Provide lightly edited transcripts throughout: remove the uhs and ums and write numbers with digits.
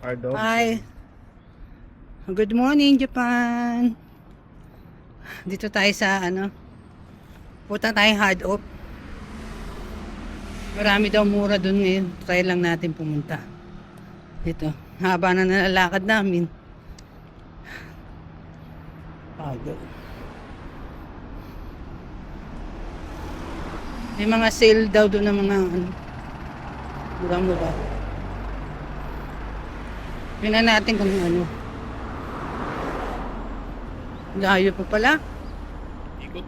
Hard off. Hi. Good morning, Japan. Dito tayo sa punta tayo hard off. Marami daw mura dun ngayon. Try lang natin pumunta. Ito, haba na nalalakad namin. Pagod. May mga sale daw doon ng mga mura-mura. Tingnan natin kung ano. Layo pa pala. Ikot.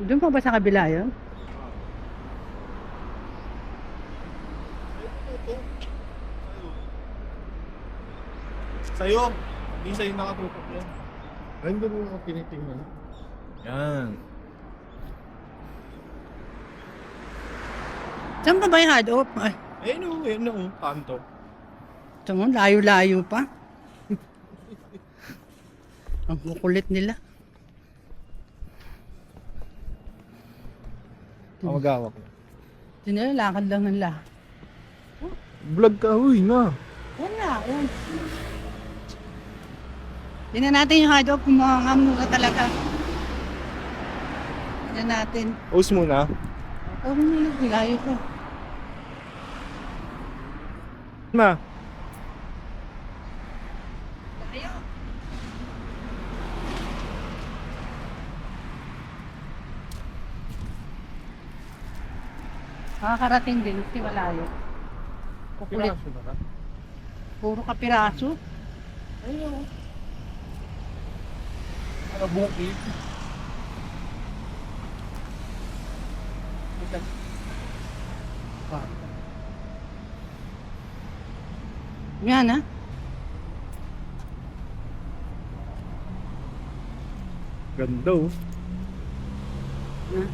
Doon pa ba sa kabila yun? Sa'yo. Hindi sa'yo nakatutok yan. Ay, hindi mo ako tinitingnan. Yan. Saan pa ba yung hard off? Ay, Ayun o. Kanto. ito mo, layo-layo pa. Ang kukulit nila. Magawak na. Ito nila, lakad lang ng lahat. Vlog ka, huy na. Wala, yan. Tingnan natin yung hard off kung mga mura talaga. Tingnan natin. Pause muna. Oh, layo ko. Ma. Layo. Makakarating din, kasi malayo. Kukulit. Piraso na ka? Puro kapiraso. Ayun o. Para bukid. Yan ha. Ganda o. Yan.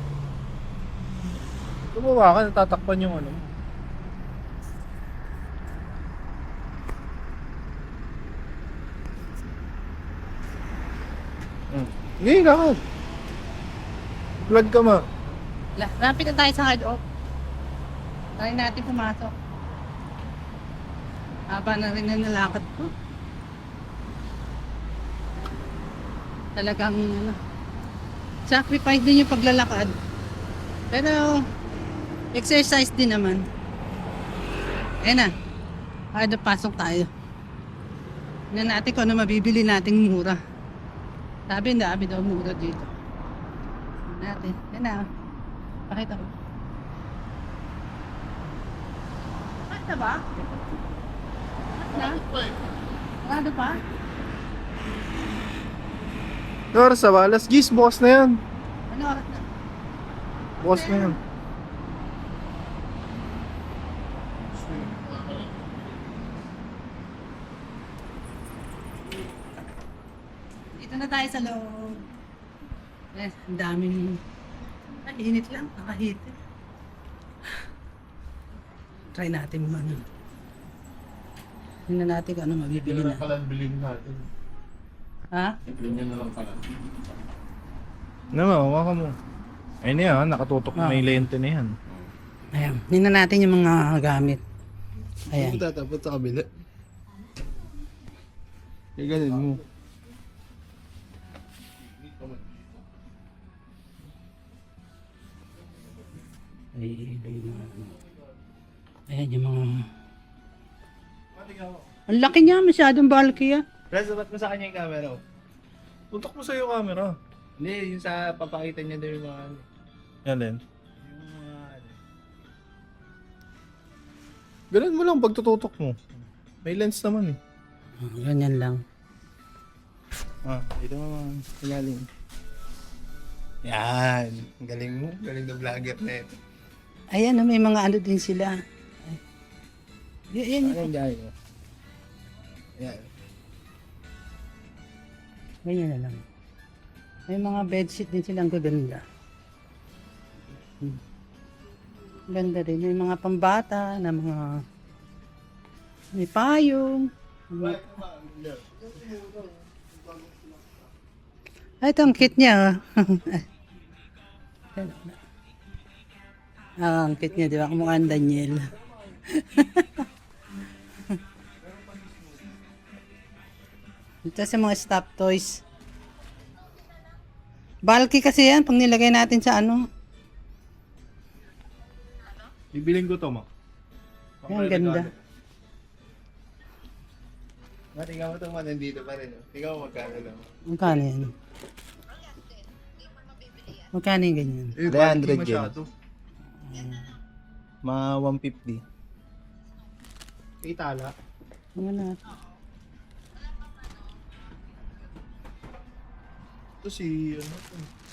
Tumawa ka, natatakpan yung ano. Ngayon ka. Vlog ka ma. Lapit na tayo sa hard off. Try natin pumasok. Haba na rin na nalakad ko. Talagang sacrifice din yung paglalakad. Pero exercise din naman. Ayan na. Hard off, pasok tayo. Tignan natin kung ano mabibili nating mura. Sabi, dami daw mura dito. Tignan natin. Ayan na. Pakita ko. Pakita ba? Ano pa? Oras na ba? Alas 10, bukas na yan. Ano oras na? Bukas na yan. Dito na tayo sa loob. Eh, ang daming... Ay, init lang. Nakahiti. Try natin mo ano. Tingnan natin kung ano mabibili na. pala bilhin natin. Ha? Ganyan na lang pala. Hawa ka mo. Ayun na yan, nakatutok na may lente na yan. Ayan. Tingnan natin yung mga gamit. Ayan. Tatapot sa kabila. Kaya ganun mo. Ayan yung mga... Ang laki niya, masyadong bulky ah. Sabat mo sa kanya yung camera. Tutok mo sa yung camera. Hindi, yung sa papakita niya daw yung mga ano. Yan din. Yung mga ano. Ganun mo lang pag tututok mo. May lens naman eh. Ganyan lang. Ito mo mga ilalim. Yan. Galing mo. Galing na vlogger na ito. Ayan, may mga ano din sila. Yan. Ano yung dahil mo? Yan. Ganyan na lang. May mga bedsheet din silang gaganda. Ganda rin. May mga pambata na mga... May payong. Ay, ito ang cute niya, oh. Ah, ang cute niya, di ba? Kumukhang Daniel. Ito sa mga stop toys. Bulky kasi yan, pag nilagay natin sa ano. Bibiling ko to, ma. Ay, ang ganda. Tingnan mo ito, ma. Nandito pa rin. Tingnan mo magkano lang. Magkano yan? Magkano yung ganyan? 300 yen. Mga 150. Itala. Ano na? Ito si, ano,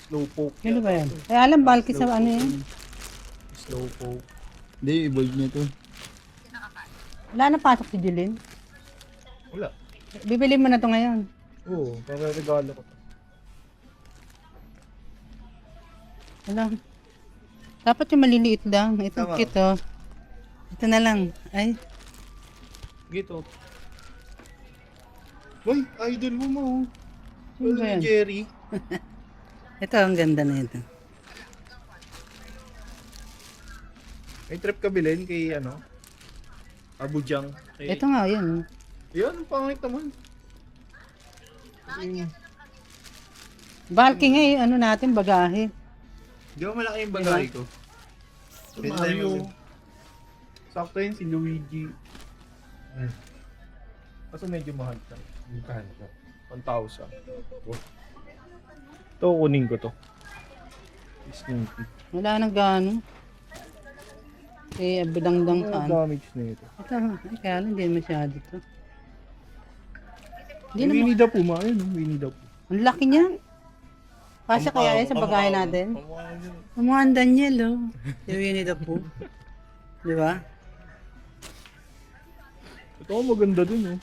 Slowpoke. Ano ba yan? Kaya alam, bulky sa ano yan? Slowpoke. Hindi, evolve niya to. Wala na pasok si Julin. Wala. Bibili mo na to ngayon. Oo, para regalo ko. Wala. Dapat yung maliliit lang. Ito Tama. cute, oh. Ito na lang. Ay, Gito. Uy, idol mo mo. Ano ba yan? Jerry. ito ang ganda na ito. May trip ka bilhin kay ano? Abujang. Kay... Ito nga, yan. Yan, pangit naman. Bulky nga ano natin, bagahe. Di ba malaki yung bagay ko? Si Mario. Sakto yun si Luigi. Kaso medyo mahal siya. Magkano siya? 1,000. Ito, kunin ko to. Snoopy. Wala nang gano. Eh, abidang-dang Ano saan. damage na ito? Ito, ay, kaya lang, hindi masyado to. Hindi Yung naman. Winnie the Pooh, ma. Ayun, Winnie the Pooh. Ang laki niyan. Kasya kaya yan sa bagahe natin? Ang mga Daniel, oh. Si Winnie the Pooh. Di ba? Ito maganda din, eh.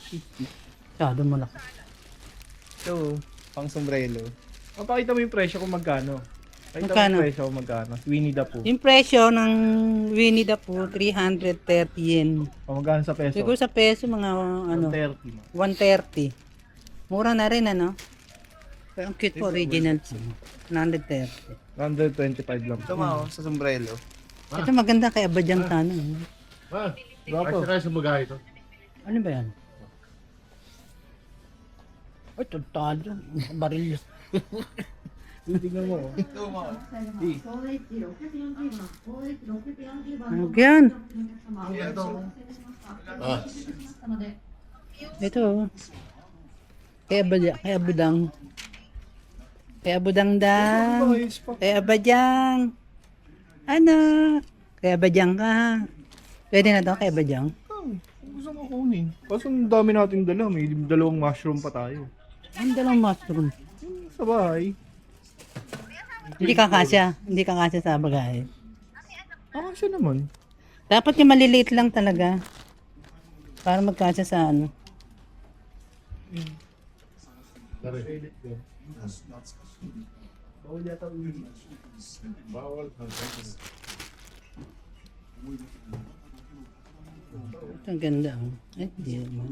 Masyado malaki. Ito, pang sombrero. Mapakita mo yung presyo kung magkano. Pakita mo Magkano? yung presyo kung magkano. Winnie the Pooh. Yung presyo ng Winnie the Pooh, 330 yen. O magkano sa peso? Siguro sa peso, mga ano, 30. 130. Mura na rin, ano? Pero ang cute po, original. 130. 125 lang. Ito ma, sa sombrero. Ito maganda kay Abadjang Tano. Guwapo. Ay, sa bagay ito. Ano ba yan? Ay, tantado. Baril. Tingnan mo. Ito ma. Ano yan? Ito. Ito. Oh. Kay Abadang. Kay Abudang-dang. Kay Abadjang. Ano? Kay Abadjang ka. Pwede na to kay Abadjang. Gusto mo kunin. Kaso ang dami nating dala. May dalawang mushroom pa tayo. Ang dalawang mushroom. Sa bahay. Hindi kakasya. Hindi kakasya sa bagahe. Siya naman. Dapat yung maliliit lang talaga. Para magkasya sa ano. Bawal yata uwi. Bawal. Ito ang ganda. Oh. Ay, hindi naman.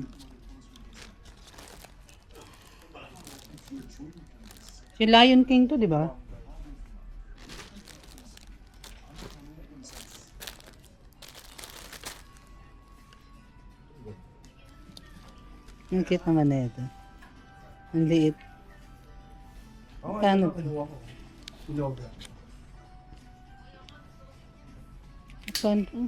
Si Lion King to, di ba? Ang cute naman na ito. Ang liit. Kano? Kilogram. Kano?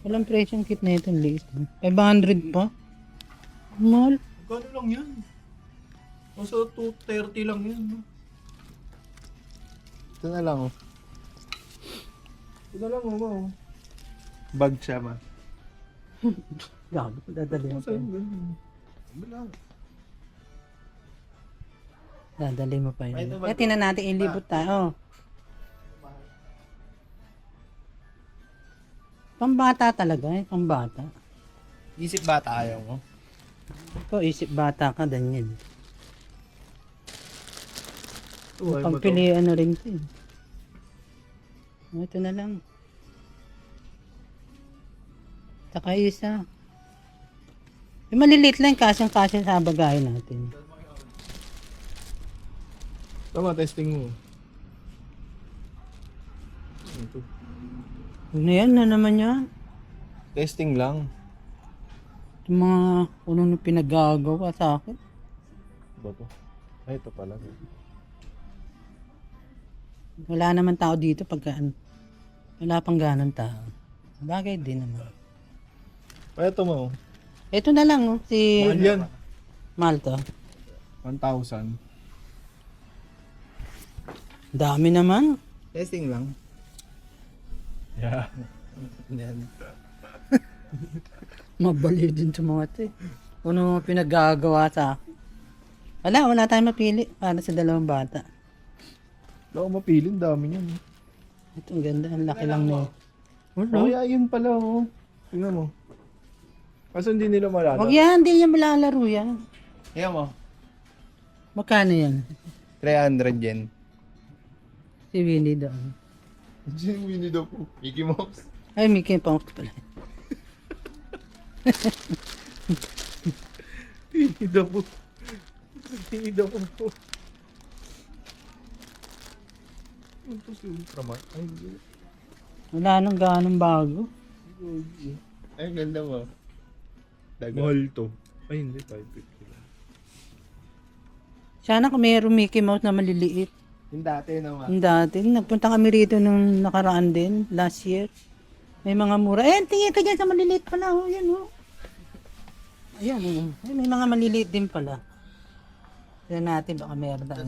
Walang presyo ang cute na ito. Ang liit. 500 pa? Mahal. Gano'n lang yan. Nasa 230 lang yan. No? Ito na lang oh. Ito na lang oh. Bag siya ma. Gago, dadali mo pa. Sa'yo yun. ganun. Bilang. Dadali mo pa yun. Ay, ito ba Kaya ito? tinan natin ilibot tayo. Pambata talaga eh, pambata. Isip ba tayo mo? Ikaw isip bata ka, Daniel. Uy, Pagpilian na rin ito eh. Ito na lang. Saka isa. Yung maliliit lang, kasyang-kasya sa bagahe natin. Tama, testing mo. Ito. Ano yan na naman yan? Testing lang. Yung mga ano na pinagagawa sa akin. Ba to? Ay, ito pala. Wala naman tao dito pagka ano. Wala pang ganang tao. Bagay din naman. Ay, ito mo. Ito na lang, oh, si Mahal yan. Malta. 1,000. Dami naman. Testing lang. Yeah. Yan. Mabali din sa mga ito eh. Ano mga pinagagawa sa akin. Wala tayong mapili para sa dalawang bata. Wala ko mapilin, dami niyan. Ito ang ganda, ang laki lang na. Oh, yeah, yun pala, oh. Tingnan mo. Kaso hindi nila malala. Wag yan, hindi yan malalaro yan. Tingnan mo. Magkano yan? 300 yen. Si Winnie doon. Diyan Winnie daw po. Mickey Mouse. Ay, Mickey Mouse pala. Winnie daw po. Winnie daw po. Ito si Ultraman. Ay, Wala nang ganong bago. ay, ganda mo. Mahal to. Ay, hindi. 550 lang. Sana kung mayroong Mickey Mouse na maliliit. Yung dati naman. Yung dati, nagpunta kami rito nung nakaraan din, last year. May mga mura. Tingin ka dyan sa maliliit pala. Oh, yan, oh. Ayan, oh. Ay, may mga maliliit din pala. Tignan natin, baka meron na.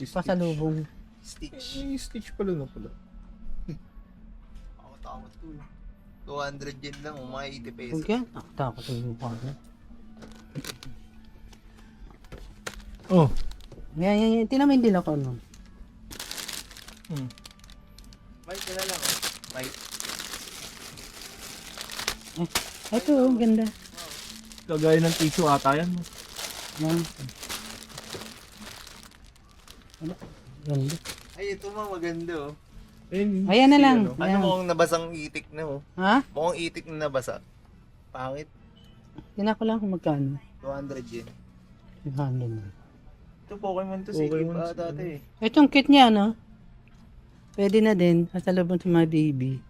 Pasalubong. Stitch. Ay, Stitch pala na pala. Ako takot to. 200 yen lang, mga 80 pesos. Huwag yan. Takot yung mukha niya. Oh. Yan. Tinan mo yung dilaw ko, no? Mike na lang, oh. Mike. Ito, oh, ganda. Kagaya ng tissue ata yan. Yan. Ano? Ganda. Ay, ito ma, maganda oh. Ayun, Ayan na lang. Ano Ayan. mukhang nabasang itik na oh. Ha? Mukhang itik na nabasa. Pangit. Tinan ko lang kung magkano. 200 yen. 500. Ito Pokemon to, Pokemon sige pa to. dati. Itong kit niya, no? Pwede na din. Pasalubong sa mga baby.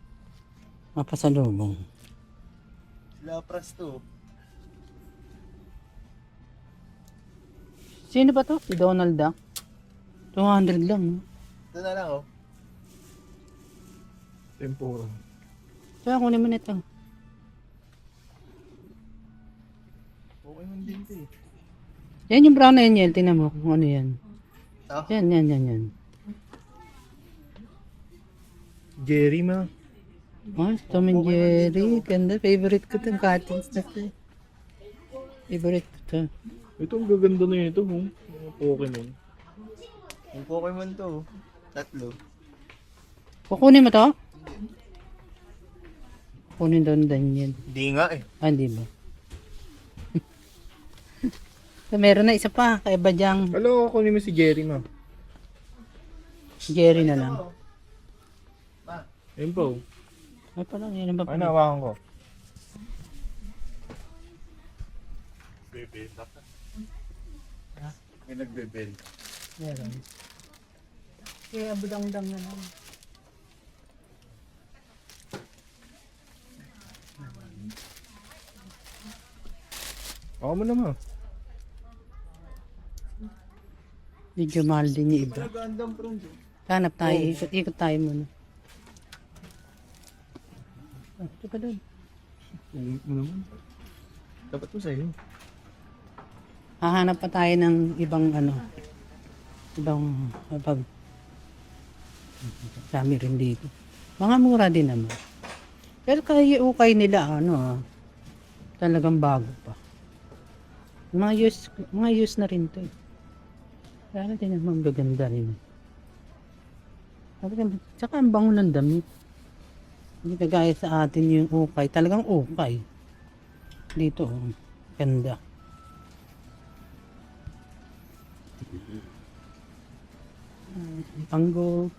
Mapasalubong. Lapras to. Sino ba to? Si Donald Duck? 200 lang, no? Ito na lang oh. Tempura. Kaya kunin mo na ito. Pokemon din to eh. Yan yung brown angel. Tingnan mo kung ano yan. Ah? Yan. Jerry ma. Oh, Tom and Jerry. Ganda. Favorite ko itong cartoons na ito. Favorite ko ito. Ito ang gaganda na ito, oh. Mga Pokemon. Yung Pokemon to oh. Tatlo. Kukunin mo to? Kunin daw ng Daniel. Di nga eh. Ah, hindi ba? So, meron na isa pa. Kay Badyang Alam ko, kunin mo si Jerry ma. Jerry na lang. Ayun po. Ay pala, yan ang Ay, ba? nawakan ko. May nagbebel. Meron. Kaya budang-dang na lang. Ako mo naman. Medyo mahal din yung iba. Nagandang prong to. Hanap tayo, ikot tayo muna. Ah, ito pa doon. Ulit mo naman. Dapat mo sa'yo. Hahanap pa tayo ng ibang pag sami rin dito. Mga mura din naman. Pero kaya ukay nila talagang bago pa. Mga use na rin to. Kaya natin naman gaganda rin. Tsaka ang bango ng damit. Hindi kagaya sa atin yung ukay. Talagang ukay. Dito, ganda. Panggo.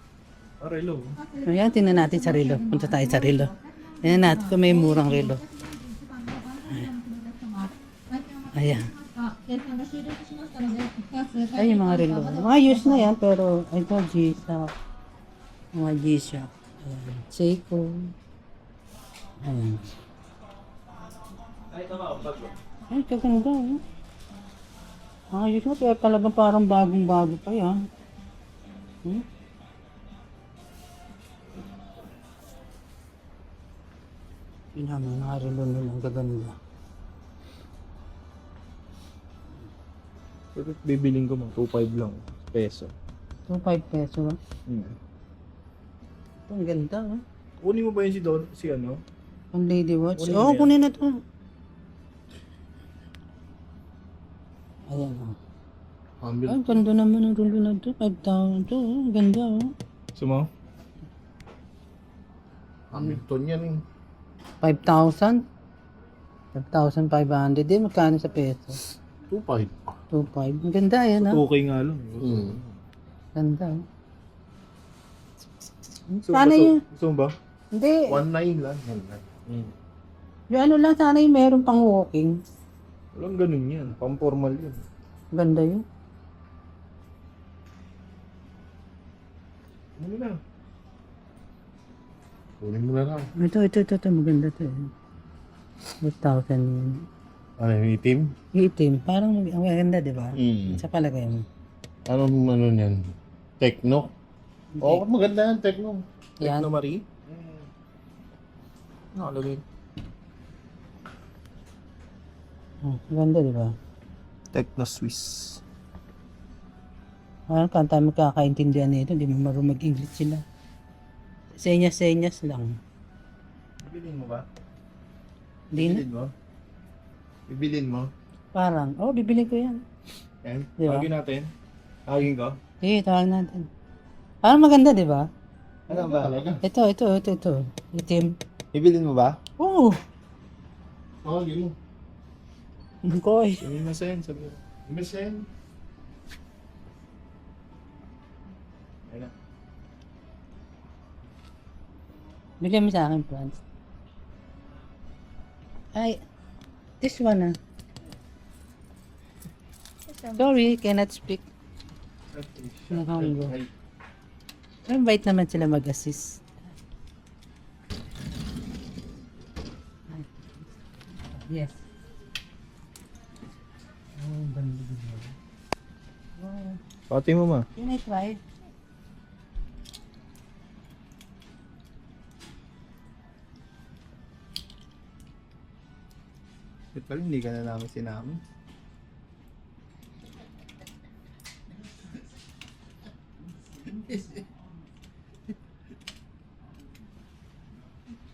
Relo. Ayan, tingnan natin sa relo. Punta tayo sa relo. Tingnan natin kung may murang relo. Ayan. Ay, yung mga relo. Mga used na yan, pero ito, G-Shock. Mga G-Shock. Ayan. Seiko. Ayan. Ay, kaganda, oh. Ayos na, kaya talagang parang bagong-bago pa yan. Hmm? Yun ang mga relo nilang gaganda. Pero bibiling ko mo, 2.5 lang. Peso. 2.5 peso. Ah. Hmm. Ito, ang ganda. Ah. Kunin mo ba yun si ano? Ang lady watch. Kunin mo Oo, yan. kunin na to. Ayan, oh. Humble. Ay, ganda naman ang relo na to. 5,000 to. Oh. Ganda, oh. Sumo? Hamilton yan eh. 5,000? 5,500 din. Magkano sa peso? 2.5. 2,500. Ang ganda, yan, ah. Okay nga lang. Ganda, oh. So, Sana yun. Gusto mo ba? Hindi. 1.9 lang. Yung ano lang, sana yung meron pang walking. Walang ganun yan. Pang-formal yun. Ganda yun. Ano na? Kunin mo na lang. Ito. Maganda to, eh. 8,000 yun. Ano yung itim? Itim. Parang ang maganda, di ba? Sa palagay mo. Anong ano niyan? Techno? Oo, maganda yan, Techno. Yan. Techno Marie? Nakalagay. Ganda, di ba? Techno Swiss. Parang kanta magkakaintindihan nito. Hindi mo marunong mag-English sila. Senyas lang. Bibilin mo ba? Hindi na. Bibilin mo? Bibilin mo? Parang, bibili ko yan. Yan. Di ba? Tawagin natin. Tawagin ko. Sige, tawag natin. Parang maganda, di ba? Ano ba? Ito. Itim. Bibilin mo ba? Oo. Oo, yun. Koy. Sabihin mo sa'yo. Sabihin mo. Mesen. Ayun na. Bigyan mo sa akin, Franz. Ay, this one, ah. Sorry, cannot speak. Nakakalbo. Invite naman sila mag-assist. Yes. Pati mo ma. Can I try? Ba't pala hindi ka na namin sinama?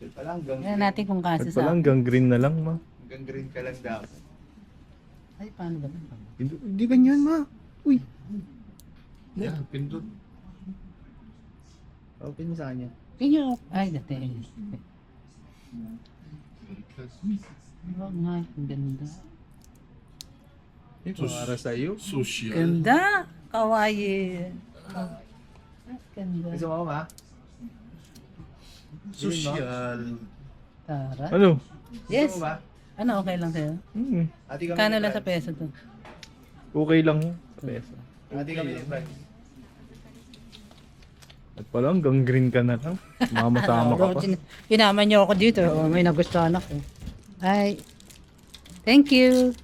Ba't pala Tingnan natin kung kasi At sa... palang gangrene na lang ma. hanggang green ka lang dapat. Ay, paano ba? Hindi ganyan ma. Uy. Yan, pindot. Open mo sa kanya. Pinyo. Ay, dati. Oh, nga, ang ganda. Yung para sa'yo. Social. Ganda! Kawaii. Ganda. Gusto mo ba? Social. Tara. Ano? Yes. Gusto mo ba? Ano, okay lang sa'yo? Ati kami Kano ni lang sa Brad. peso to? Okay lang yun. Sa peso. Ati kami ni Brad. At palang gangrene ka na lang. Mamatama ka pa. Pinaman niyo ako dito. Oh, may nagustuhan ako. Ay. Thank you.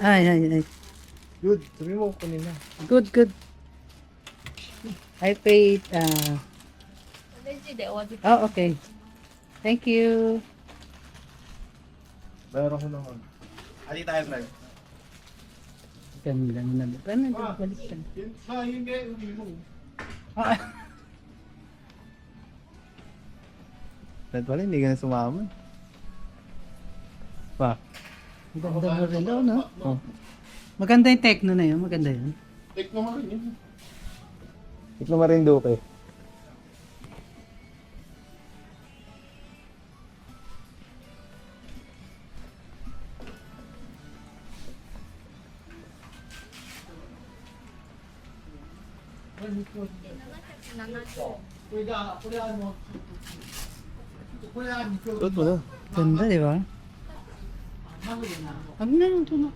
Ay. Good. Sabi mo kunin na. Good. I paid, okay. Thank you. Meron ko naman. Ati tayo Brad. Ganda na. Paano balik ka? Yun kaya, hindi mo. Brad pala hindi ka na sumama. Pa. Ganda mo rin, no? Oh. Maganda yung techno na yun. Maganda yun. Techno nga rin yun. Ito mo rin duke. Suot mo na. Ganda, di ba? Huwag na yung tumak.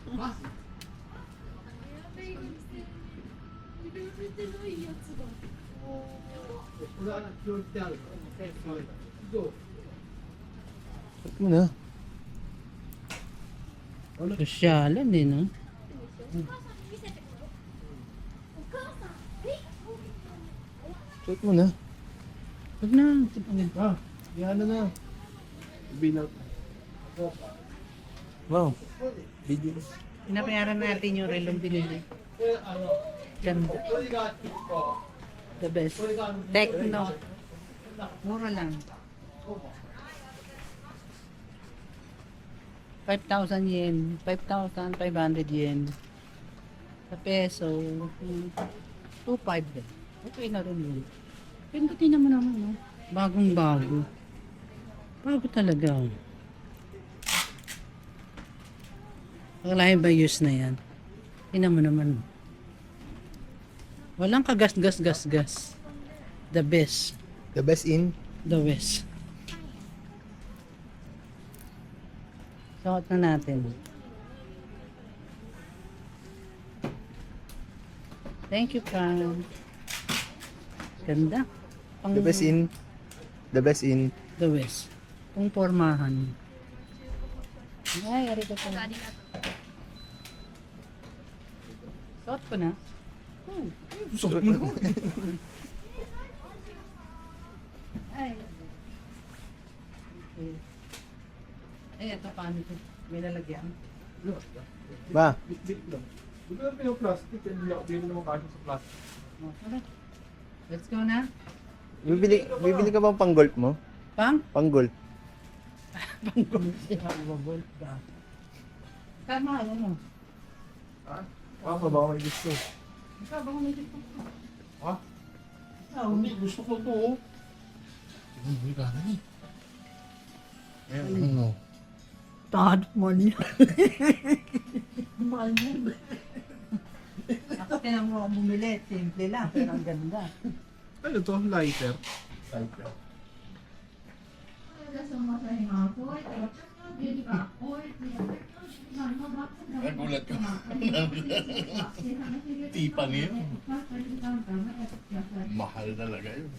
Ba't mo na? Sosyalan din, no? Check mo na. Huwag na. Yan na. Bilang. Wow. Video. Pinapayaran natin yung relong binili. Ganda. The best. Techno. Mura lang. 5,000 yen. 5,500 yen. Sa peso, 2,500 din. Okay na rin yun. Pindutin naman naman, no? Bagong bago. Bago talaga. Akalain ba use na yan? Tingnan mo naman. Walang kagas-gas-gas-gas. The best. The best in? The best. Suot na natin. Thank you, Pam. Ganda. Pang, The best in? The best in? The best. Pang pormahan. Ay, ari ko po. Suot ko na. Suot mo na. Ay. Ay, ito paano ito? May lalagyan. Ba? Bit lang. Di ba pinaplastic? Hindi mo naman kasya sa plastic. Oh, tara. Let's go na. Bibili ka bang pang golf mo? Pang? Pang golf. Pang siya. Babol ka. Tama, ano? Ha? Papa, baka may gusto. Ikaw, baka may dito. Ha? Hindi, gusto ko to. Hindi ka na eh. Ano? Tad mo niya. Mahal mo. Ako tinang mo ako bumili. Simple lang, pero ang ganda. Ano to? Lighter? Lighter. Nagulat ka. Tipa niyo. Mahal talaga yun.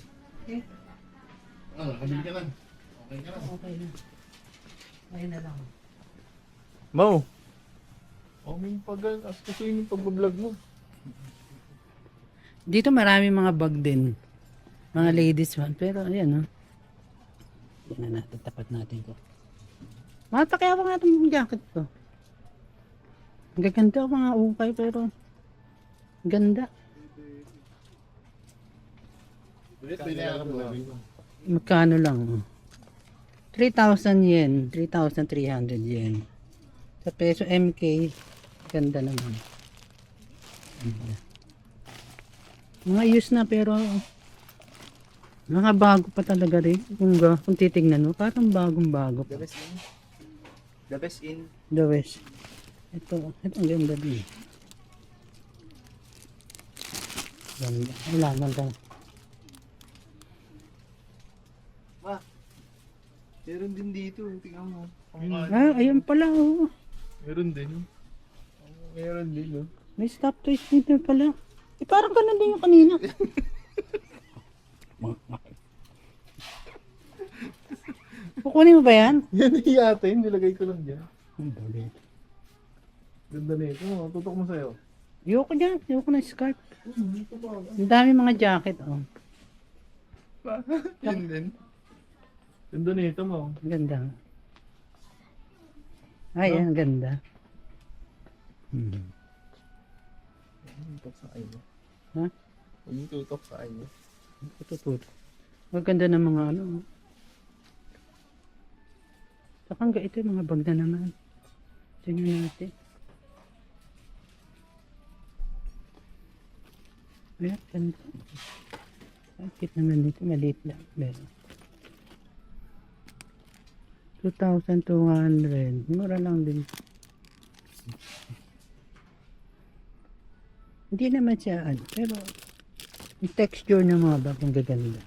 Okay. Ano, kabili ka na. Okay ka na. Okay na. Ayun na lang. Mo. Oh, may pag- as gusto yung pag-vlog mo. Dito marami mga bag din. Mga ladies one. Pero ayan, no? Yan na natin. Tapat natin ko. Matakaya pa nga itong jacket ko. Ang gaganda ko mga ukay pero ganda. Binayaran mo na. Magkano lang? 3,000 yen. 3,300 yen. Sa peso MK, ganda naman. Ganda. Mga use na pero mga bago pa talaga rin. Kung titignan mo, parang bagong-bago The pa. best in? The best in? The West. Ito ang ganda din. Ganda. Wala, ganda. Ma. Meron din dito. Tingnan mo. Ah, ayun pala, oh. Meron din. Meron din, no? May stop twist dito pala. Eh, parang ganun din yung kanina. Kukunin mo ba yan? Yan yata yun. Nilagay ko lang dyan. Ganda na ito. Tutok mo sa'yo. Ayoko dyan. Ayoko na scarf. Ang dami mga jacket, oh. Yan din. Ganda na ito mo. Ang ganda. Ay, ang ganda. Tutok sa kanya. Ha? Yung tutok sa kanya. Tutut. Ang ganda ng mga ano. oh. Saka hanggang ito yung mga bag na naman. Tingnan natin. Ayan, ganda. Ang cute naman dito. Maliit lang. Meron. 2,200. Mura lang din. Hindi naman siya ano. Pero yung texture ng mga bag ang gaganda.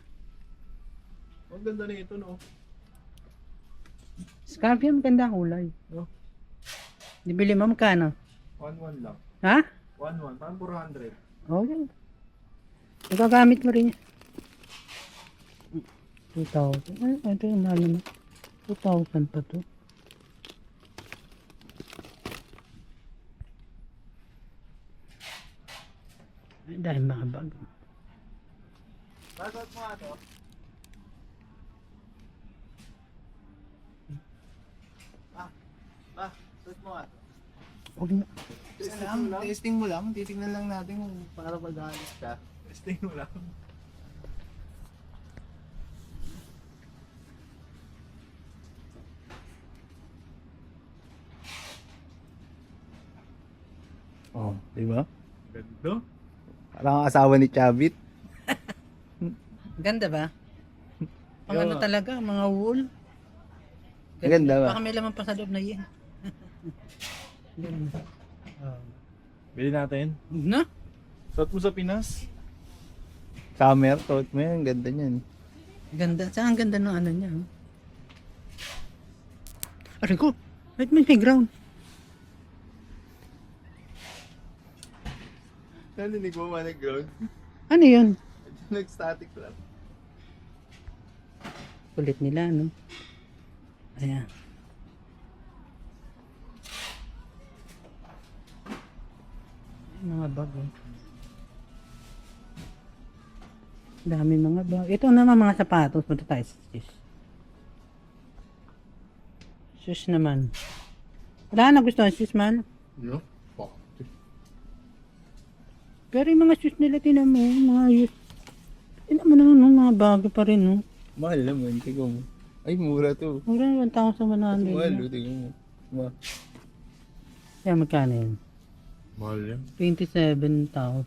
Ang ganda na ito, no? Scarf yan, maganda ang kulay. No? Nibili mo magkano? 1-1 lang. Ha? 1-1. Parang 400. Okay. Magagamit mo rin yan. 2,000. Ay, ito yung mahal naman. 2,000 pa to. Ay, dahil mga bag. Bagot mo nga to. Suot mo nga to. Huwag na. Testing mo lang. Titignan lang natin kung para mag-alis ka. Testing mo lang. Oh, di ba? Ganda. Parang ang asawa ni Chavit. Ganda ba? Pang ano talaga, mga wool. Ganda ba? Baka may laman pa sa loob na yan. Ganda. Bili natin. Na? Suot mo sa Pinas. Summer, suot mo yan. Ganda niyan. Ganda. Saan ganda ng ano niya? Oh? Aray ko. Wait, may ground. Nalinig mo man ground. Ano yun? Nag-static lang. Kulit nila, no? Ayan. Mga bag, oh. Dami mga bag. Ito naman mga sapatos. Punta tayo sa shoes. Shoes naman. Wala na gusto ng shoes, man. Yeah. Fuck. Pero yung mga shoes nila, tinan mo, mga shoes. Tinan mo naman, no, mga bago pa rin, no? Mahal naman. Tingnan mo. Ay, mura to. Mura 1,100. Mahal, no? tingnan mo. Kaya magkano yun? Mahal yan. 27,500.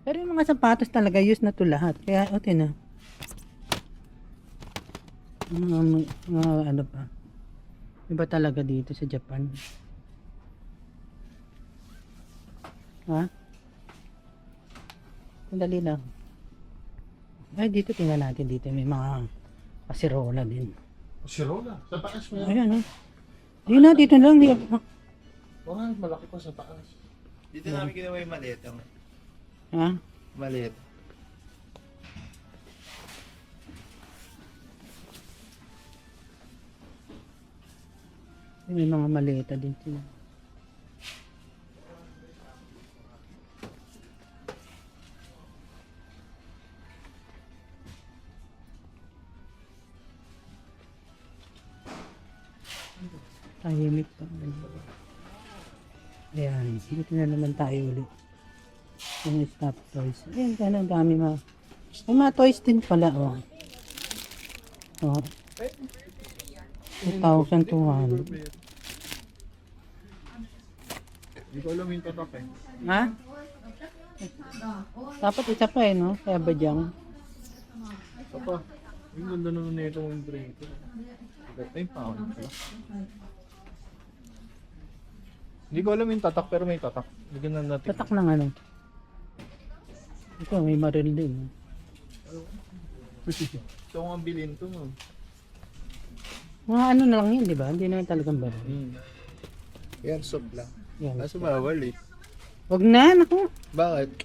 Pero yung mga sapatos talaga, use na to lahat. Kaya, o, tinan. Mga ano pa. Iba talaga dito sa Japan. Ha? Sandali lang. Ay, dito tingnan natin dito. May mga kasirola din. Sirola. Sa taas mo yan. Ayan, oh. Ayun na, dito lang. Parang malaki pa sa taas. Dito namin ginawa yung maleta. Ha? Malit. May mga maleta din sila. Tahimik pa. Ayan, dito na naman tayo ulit. Yung stop toys. Ayan, gano'n dami mga. May mga toys din pala, oh. Oh. 2,200. Hindi ko alam yung tatak eh. Ha? Dapat isa pa eh, no? Kaya ba dyan? Papa, yung ganda naman na itong brake. Ganda yung pound. Hindi ko alam yung tatak pero may tatak. Bigyan na natin. Tatak ng ano? Ito, may maril din. Ito ang bilhin to mo. Mga ano na lang yun, di ba? Hindi na yun talagang baril. Airsoft lang. Yan. Kaso bawal eh. Wag na, naku. Bakit?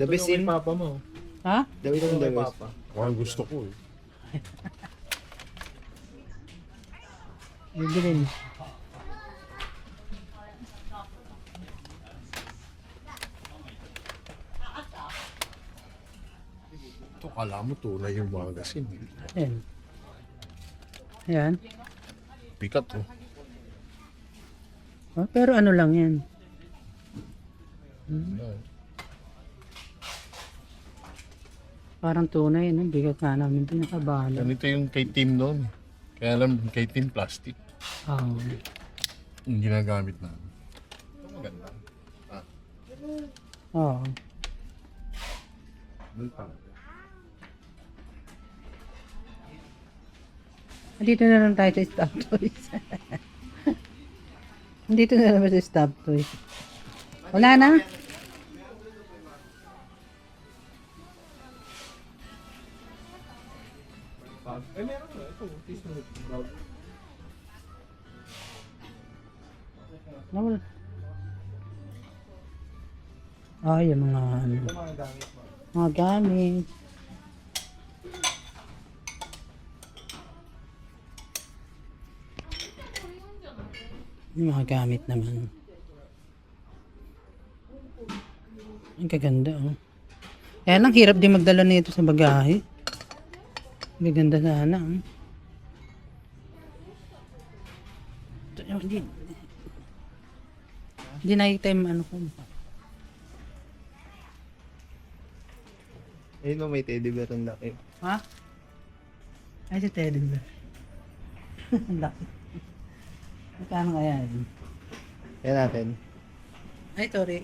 The best Ito in... kay papa mo. Ha? The best in the Ito kay best. papa. Parang gusto ko eh. Bibilin. Ito, kala mo tunay yung magazine. Ayan. Ayan. Pikat oh. Oh, pero ano lang yan. Ayan. Parang tunay, no? Bigat nga namin pinakabala. Ganito yung kay Team noon. Kaya alam, kay Team Plastic. Oh. Yung ginagamit namin. Ito maganda. Oo. Doon pa. Dito na lang tayo sa stop toys. Dito na naman sa stop toys. Wala na? Eh meron na. Ito, Nawala. Ay, yung mga ano. Ito mga gamit mo. Mga gamit. Yung mga gamit naman. Ang kaganda oh. Kaya lang hirap din magdala nito sa bagahe. Ang gaganda sana oh. Ito, hindi na-item ano ko. Ayun mo, may teddy bear ang laki. Ha? Ay, si Teddy Bear. Ang laki. Magkano kaya yun? Yan natin. Ay, sorry.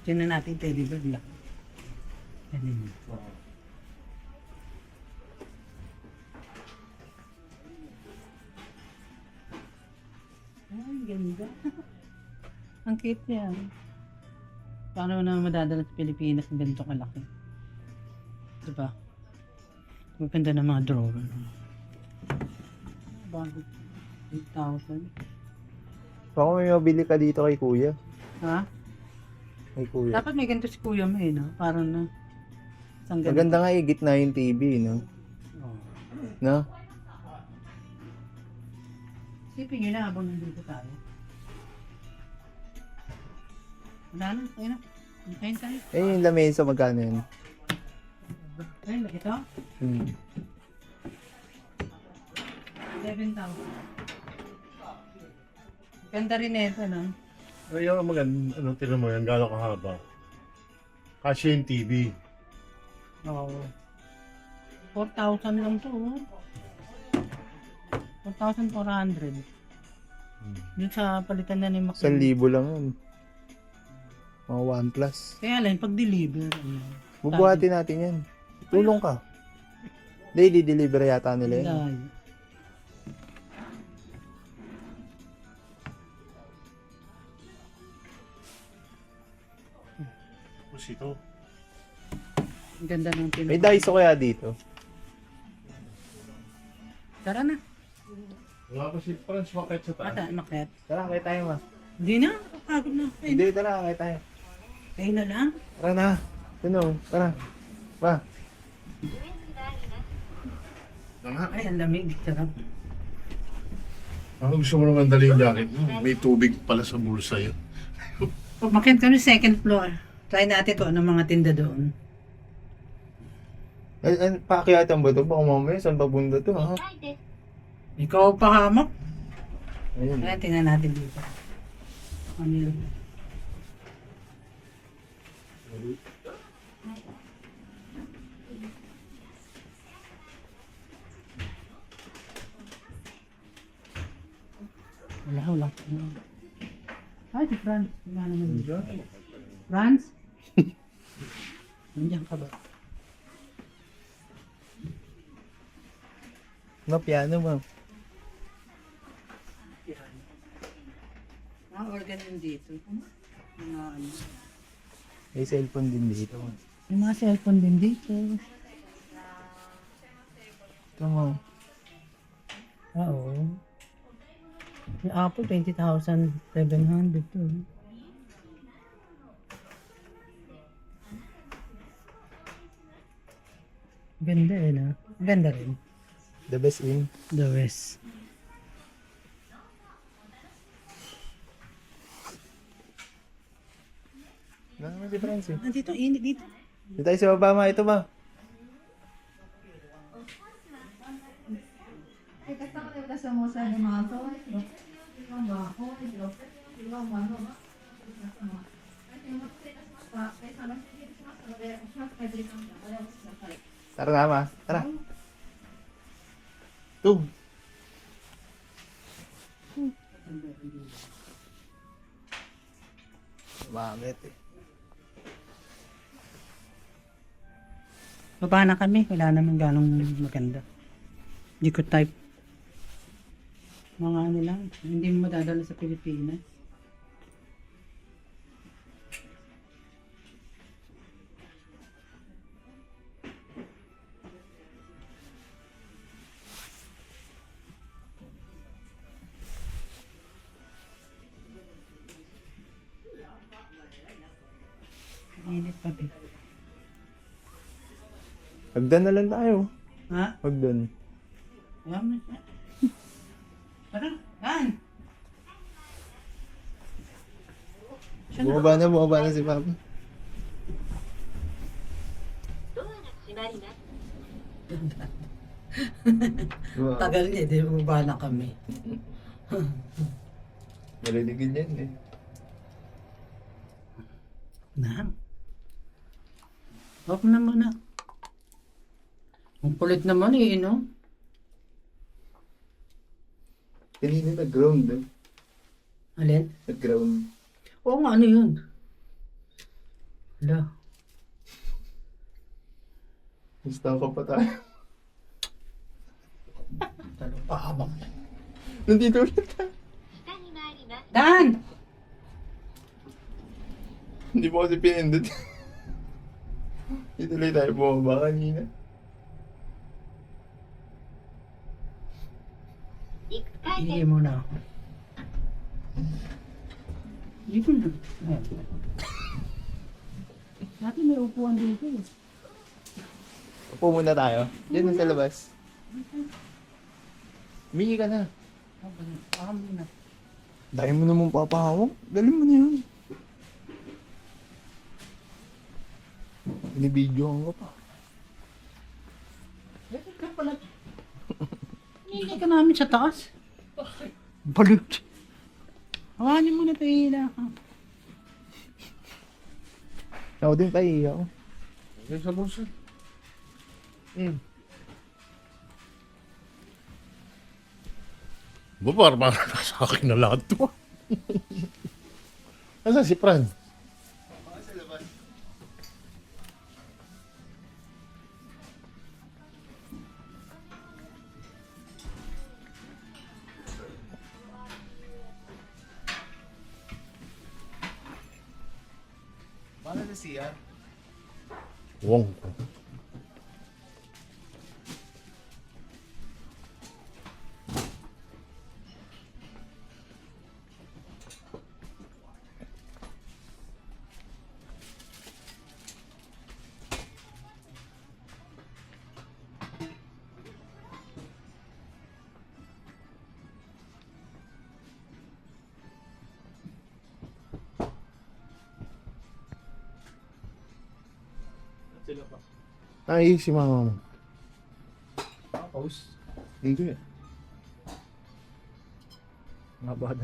Tingnan natin yung Teddy Bear. Laki. Teddy Bear. Ay, ganda. Ang cute niya. Paano na madadala sa Pilipinas ng ganito kalaki? Diba? Maganda ng mga drawer. Bakit? 8,000? Baka may mabili ka dito kay kuya. Ha? Kay kuya. Dapat may ganito si kuya mo eh, no? Parang na... Isang ganito. Maganda nga gitna yung TV, no? Oh. No? Sipin nyo na habang nandito tayo. Wala na, ayun na. Ayun tayo. Eh, yung lamesa, magkano yun? Ayun, ito? 7,000. Ganda rin ito, no? Ay, yung maganda, ano, tinan mo yan, gano'ng kahaba. Kasi yung TV. Oo. 4,000 lang to, oh. 4,400. Dun sa palitan na ni Mac. 1,000 lang yun. Mga OnePlus. Kaya lang, pag-deliver. Ano, Bubuhatin natin yan. Tulong ka. Daily deliver yata nila yun. dahil. Tapos ito. Ang ganda ng May Daiso kaya dito? Tara na. Wala pa si Franz Market sa taas. Ata, Maket. Tara, kaya tayo ma. Hindi na. Kapagod na. Ayun. Hindi, tara, kaya tayo. Ayun na lang. Tara na. Tuno, tara. Ma. Ay, ang lamig. Sarap. Ano gusto mo naman dali yung jacket? May tubig pala sa bulsa yun. Pagmakit kami second floor. Try natin kung ano mga tinda doon. Pakyatan ba ito? Baka mamaya, saan babunda to, ha? Ikaw pa hamak. Ayun. Kaya tingnan natin dito. Ano yun? Wala. Ay, si Franz. Wala naman dito. Franz? Nandiyan ka ba? No, piano, ma. Mga organ din dito. Mga ano. May cellphone din dito. May mga cellphone din dito. Ito mo. Oo. Yung Apple, 20,700 to. Ganda eh, no? Ganda rin. The best in. The West. Ano naman si Francis? Dito, init dito. Dito tayo sa baba, ma. Ito, ma. Tara na, ma. Tara. Ito. Bakit eh. Baba na kami. Wala naman ganong maganda. Hindi ko type. Mga ano lang. Hindi mo madadala sa Pilipinas. magpabi. Hagdan na lang tayo. Ha? Hagdan. Ayan na. Tara, Dan! Bumaba na si Papa. Tagal niya, di bumaba na kami. Malinigin yan eh. Na. Off na muna. Ang kulit naman eh, no? Kanina nag-ground eh. Alin? Nag-ground. Oo nga, ano yun? Hala. Gusto ko pa tayo. Talo pa habang. Nandito ulit tayo. Dan! Hindi mo kasi pinindot. Dito lang tayo bumaba kanina. Hindi mo na ako. Dito na. Ayan. Dati may upuan dito eh. Upo muna tayo. Diyan sa labas. Humingi ka na. Muna. Dahil mo namang papahawak. Dali mo na yun. Binibidyohan ko pa. Bakit ka pala? Hindi ka namin sa taas. Balut. Hawanin mo na tayo ka. Ako din pahiya ako. Okay, sa bulsa. Ba, parang nasa akin na lahat to. Nasaan si Fran? Paano na siya? Wong. Sila pa. Ay, si mama mo. Post. Hindi. Nga ba na